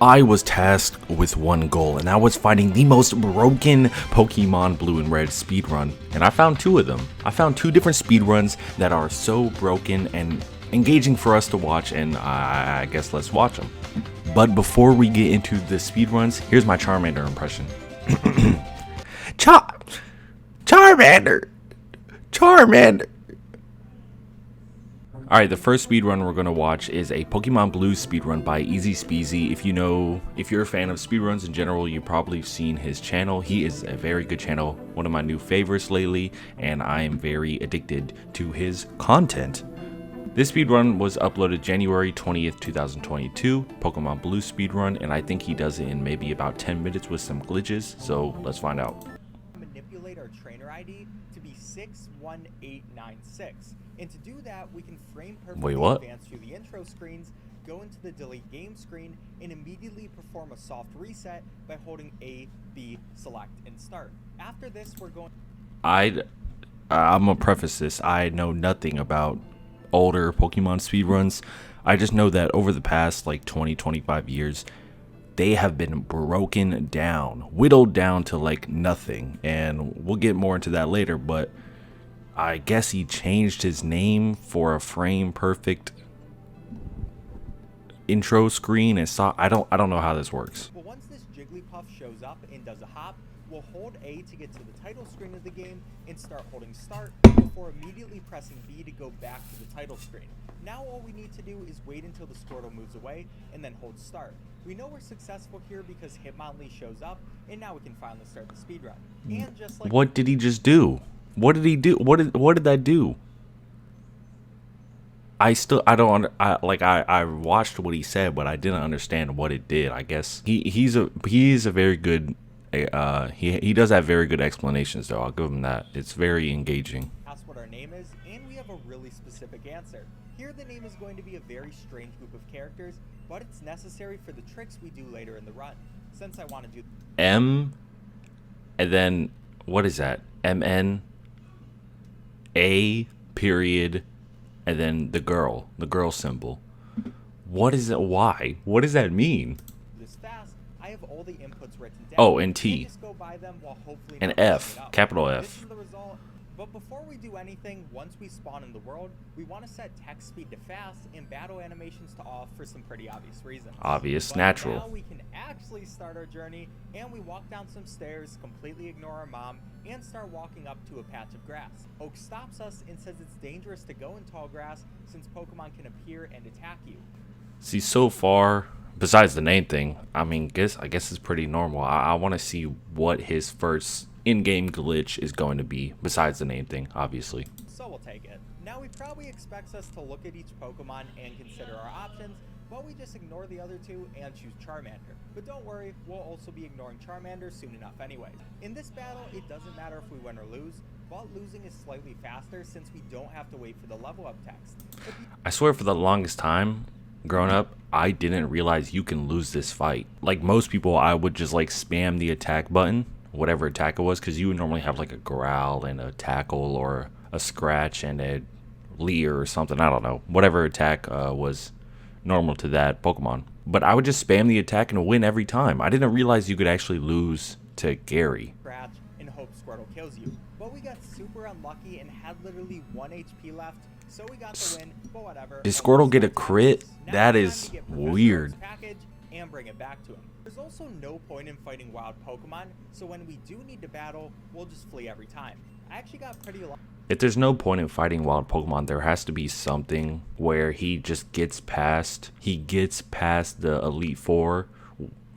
I was tasked with one goal, and that was finding the most broken Pokemon Blue and Red speedrun. And I found two of them. I found two different speedruns that are so broken and engaging for us to watch, and I guess let's watch them. But before we get into the speedruns, here's my Charmander impression. Charmander! Charmander! Alright, the first speedrun we're going to watch is a Pokemon Blue speedrun by Easy Speezy. If you're a fan of speedruns in general, you've probably seen his channel. He is a very good channel, one of my new favorites lately, and I am very addicted to his content. This speedrun was uploaded January 20th, 2022, Pokemon Blue speedrun, and I think he does it in maybe about 10 minutes with some glitches, so let's find out. Manipulate our trainer ID to be 61896. And to do that, we can frame perfectly advance through the intro screens, go into the delete game screen, and immediately perform a soft reset by holding A, B, select, and start. After this, we're going... I'm gonna preface this. I know nothing about older Pokemon speedruns. I just know that over the past like 20-25 years, they have been broken down, whittled down to like nothing. And we'll get more into that later, but I guess he changed his name for a frame perfect intro screen and saw I don't know how this works. Well, once this Jigglypuff shows up and does a hop, we'll hold A to get to the title screen of the game and start holding start before immediately pressing B to go back to the title screen. Now all we need to do is wait until the Squirtle moves away and then hold start. We know we're successful here because Hitmonlee shows up, and now we can finally start the speedrun. And just like... What did he just do? What did he do? What did that do? I watched what he said, but I didn't understand what it did. I guess he is a very good he does have very good explanations though. I'll give him that. It's very engaging. Ask what our name is, and we have a really specific answer. Here the name is going to be a very strange group of characters, but it's necessary for the tricks we do later in the run. Since I want to do M, and then what is that? MN A period, and then the girl symbol. What is it? Why? What does that mean? This fast, I have all the inputs written down. Oh, and T. Just go by them while hopefully and F, capital F. This is the result. But before we do anything, once we spawn in the world, we want to set text speed to fast and battle animations to off for some pretty obvious reasons. Obvious, natural. Now we can actually start our journey, and we walk down some stairs, completely ignore our mom, and start walking up to a patch of grass. Oak stops us and says it's dangerous to go in tall grass since Pokemon can appear and attack you. See, so far, besides the name thing, I guess it's pretty normal. I want to see what his first in-game glitch is going to be, besides the name thing, obviously. So we'll take it. Now he probably expects us to look at each Pokemon and consider our options, but we just ignore the other two and choose Charmander. But don't worry, we'll also be ignoring Charmander soon enough anyways. In this battle, it doesn't matter if we win or lose, but losing is slightly faster since we don't have to wait for the level up text. I swear for the longest time, growing up, I didn't realize you can lose this fight. Like most people, I would just like spam the attack button, whatever attack it was, because you would normally have like a growl and a tackle or a scratch and a leer or something. I don't know, whatever attack was normal to that Pokemon. But I would just spam the attack and win every time. I didn't realize you could actually lose to Gary. Scratch and hope Squirtle kills you. But we got super unlucky and had literally 1 HP left, so we got the win, but whatever. Did Squirtle get a crit? That is weird. And bring it back to him. There's also no point in fighting wild Pokemon, so when we do need to battle, we'll just flee every time. I actually got pretty lucky. If there's no point in fighting wild Pokemon, there has to be something where he just gets past the Elite Four,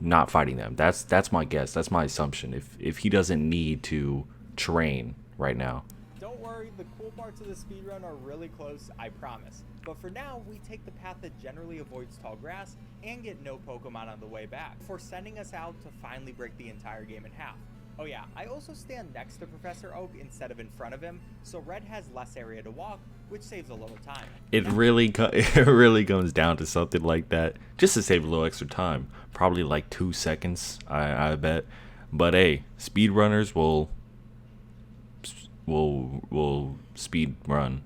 not fighting them. That's my guess. That's my assumption. If he doesn't need to train right now. Don't worry, the cool parts of the speedrun are really close, I promise. But for now, we take the path that generally avoids tall grass and get no Pokemon on the way back, before sending us out to finally break the entire game in half. Oh yeah, I also stand next to Professor Oak instead of in front of him, so Red has less area to walk, which saves a little time. It really comes down to something like that, just to save a little extra time. Probably like 2 seconds, I bet. But hey, speedrunners will speed run.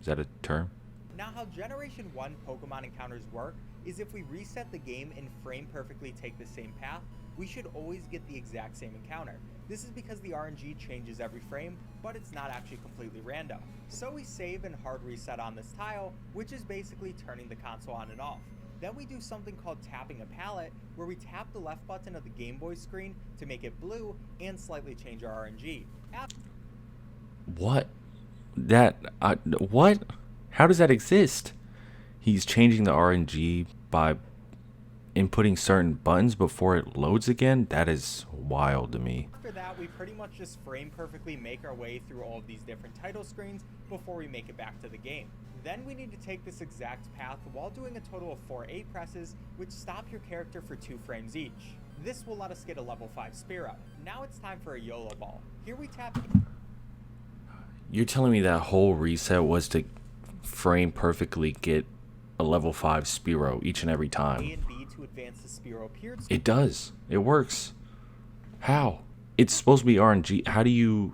Is that a term? Now how Generation 1 Pokemon encounters work is if we reset the game and frame perfectly take the same path, we should always get the exact same encounter. This is because the RNG changes every frame, but it's not actually completely random. So we save and hard reset on this tile, which is basically turning the console on and off. Then we do something called tapping a palette, where we tap the left button of the Game Boy screen to make it blue and slightly change our RNG. What? What? How does that exist? He's changing the RNG by inputting certain buttons before it loads again? That is wild to me. After that, we pretty much just frame perfectly make our way through all of these different title screens before we make it back to the game. Then we need to take this exact path while doing a total of 4 A presses, which stop your character for 2 frames each. This will let us get a level 5 Spearo. Now it's time for a YOLO ball. Here we tap... You're telling me that whole reset was to frame perfectly get a level 5 Spearo each and every time? A and B to advance the Spearo appeared. It does. It works. How? It's supposed to be RNG.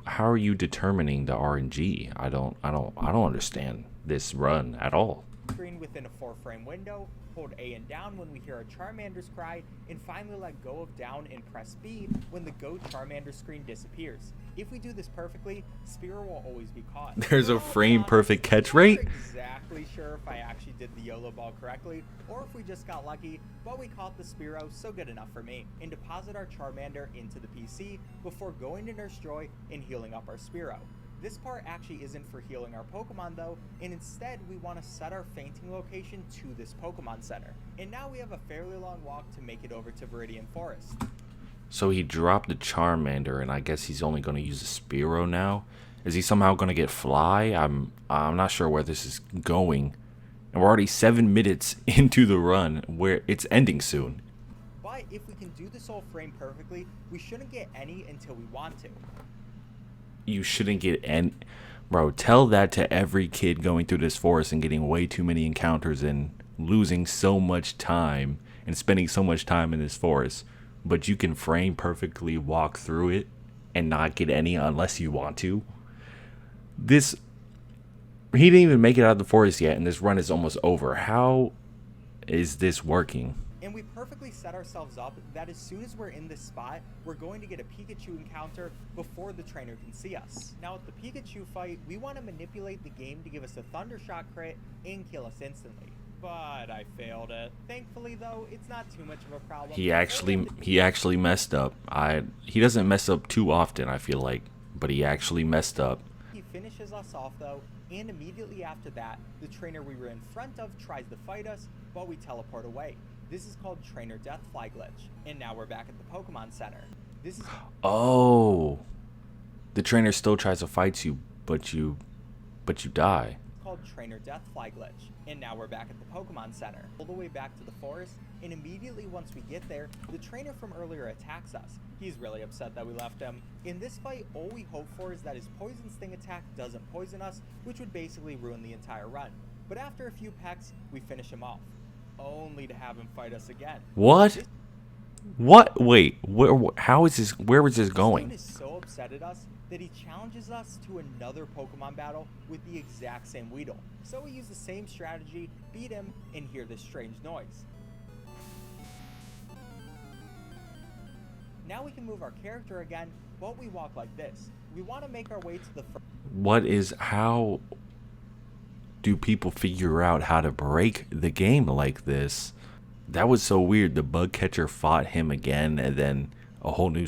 How are you determining the RNG? I don't understand this run at all. Screen within a 4-frame window, hold A and down when we hear our Charmander's cry, and finally let go of down and press B when the Go Charmander screen disappears. If we do this perfectly, Spearo will always be caught. There's a frame perfect catch rate? I'm not exactly sure if I actually did the YOLO ball correctly, or if we just got lucky, but we caught the Spearo, so good enough for me. And deposit our Charmander into the PC before going to Nurse Joy and healing up our Spearo. This part actually isn't for healing our Pokemon though, and instead we want to set our fainting location to this Pokemon Center. And now we have a fairly long walk to make it over to Viridian Forest. So he dropped the Charmander, and I guess he's only going to use the Spearo now. Is he somehow going to get Fly? I'm not sure where this is going. And we're already 7 minutes into the run, where it's ending soon. But if we can do this whole frame perfectly, we shouldn't get any until we want to. You shouldn't get any... Bro, tell that to every kid going through this forest and getting way too many encounters and losing so much time and spending so much time in this forest. But you can frame perfectly walk through it and not get any unless you want to. This... He didn't even make it out of the forest yet, and this run is almost over. How is this working? And we perfectly set ourselves up that as soon as we're in this spot, we're going to get a Pikachu encounter before the trainer can see us. Now with the Pikachu fight, we want to manipulate the game to give us a Thunder Shock crit and kill us instantly. But I failed it. Thankfully though, it's not too much of a problem. He actually messed up. He doesn't mess up too often, I feel like, but he actually messed up. He finishes us off though, and immediately after that, the trainer we were in front of tries to fight us, but we teleport away. This is called Trainer Death Fly Glitch, and now we're back at the Pokemon Center. This is... Oh, the trainer still tries to fight you, but you die. It's called Trainer Death Fly Glitch, and now we're back at the Pokemon Center. All the way back to the forest, and immediately once we get there, the trainer from earlier attacks us. He's really upset that we left him. In this fight, all we hope for is that his Poison Sting attack doesn't poison us, which would basically ruin the entire run. But after a few pecks, we finish him off, only to have him fight us again. What? What? Wait, how is this? Where is this going? He is so upset at us that he challenges us to another Pokemon battle with the exact same Weedle. So we use the same strategy, beat him, and hear this strange noise. Now we can move our character again, but we walk like this. We want to make our way to the... How do people figure out how to break the game like this? That was so weird. The bug catcher fought him again, and then a whole new,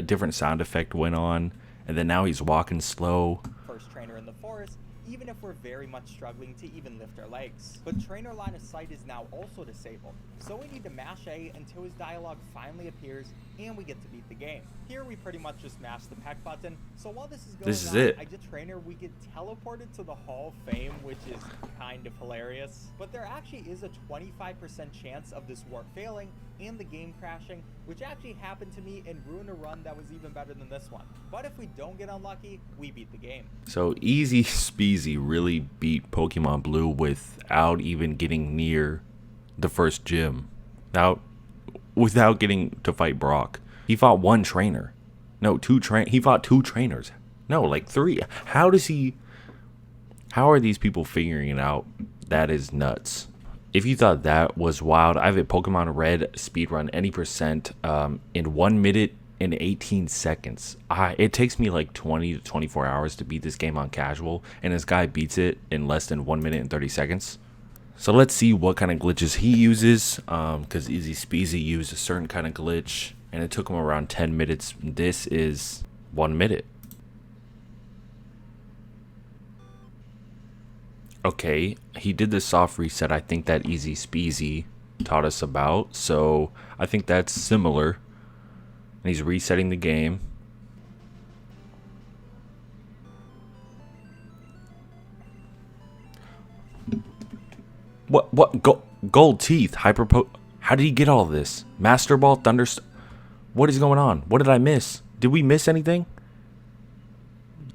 different sound effect went on, and then now he's walking slow. First trainer in the forest, even if we're very much struggling to even lift our legs. But trainer line of sight is now also disabled, so we need to mash A until his dialogue finally appears and we get to beat the game. Here we pretty much just mash the peck button, so while this is going on, I get trainer, we get teleported to the Hall of Fame, which is kind of hilarious. But there actually is a 25% chance of this warp failing and the game crashing, which actually happened to me and ruined a run that was even better than this one. But if we don't get unlucky, we beat the game. So Easy Speezy really beat Pokemon Blue without even getting near the first gym. Without getting to fight Brock. He fought one trainer. No, he fought 2 trainers. No, like 3. How are these people figuring it out? That is nuts. If you thought that was wild, I have a Pokemon Red speedrun any percent in 1 minute and 18 seconds. It takes me like 20 to 24 hours to beat this game on casual, and this guy beats it in less than 1 minute and 30 seconds. So let's see what kind of glitches he uses, because Easy Speezy used a certain kind of glitch, and it took him around 10 minutes. This is 1 minute. Okay, he did the soft reset, I think that Easy Speezy taught us about, so I think that's similar. And he's resetting the game. What gold teeth, how did he get all this? Master Ball, what is going on? What did I miss? Did we miss anything?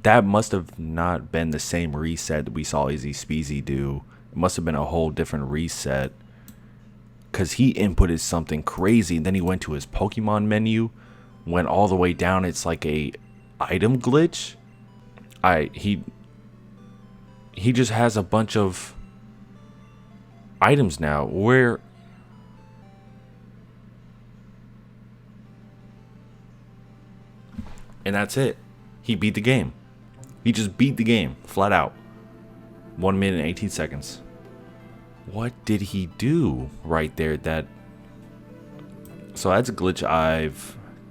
That must have not been the same reset that we saw Easy Speezy do. It must have been a whole different reset, because he inputted something crazy, and then he went to his Pokemon menu, went all the way down. It's like a item glitch. He just has a bunch of items now. And that's it. He beat the game. He just beat the game, flat out. 1 minute and 18 seconds. What did he do right there? So that's a glitch I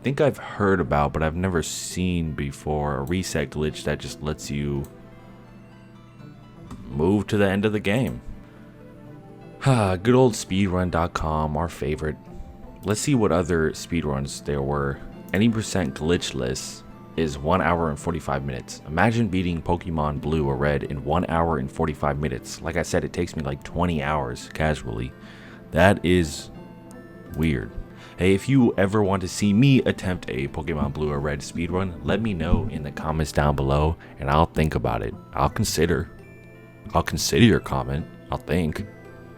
think I've heard about, but I've never seen before. A reset glitch that just lets you move to the end of the game. Good old speedrun.com, our favorite. Let's see what other speedruns there were. Any percent glitchless is 1 hour and 45 minutes. Imagine beating Pokemon Blue or Red in 1 hour and 45 minutes. Like I said, it takes me like 20 hours casually. That is weird. Hey, if you ever want to see me attempt a Pokemon Blue or Red speedrun, let me know in the comments down below, and I'll think about it. I'll consider your comment. I'll think.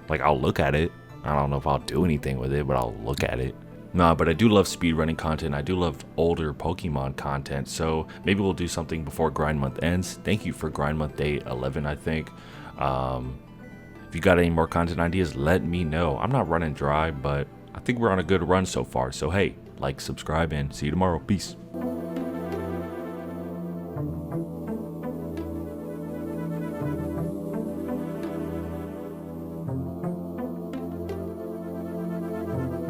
Like, I'll look at it. I don't know if I'll do anything with it, but I'll look at it. Nah, but I do love speedrunning content. I do love older Pokemon content. So maybe we'll do something before grind month ends. Thank you for grind month day 11, I think. If you got any more content ideas, let me know. I'm not running dry, but I think we're on a good run so far. So hey, like, subscribe, and see you tomorrow. Peace.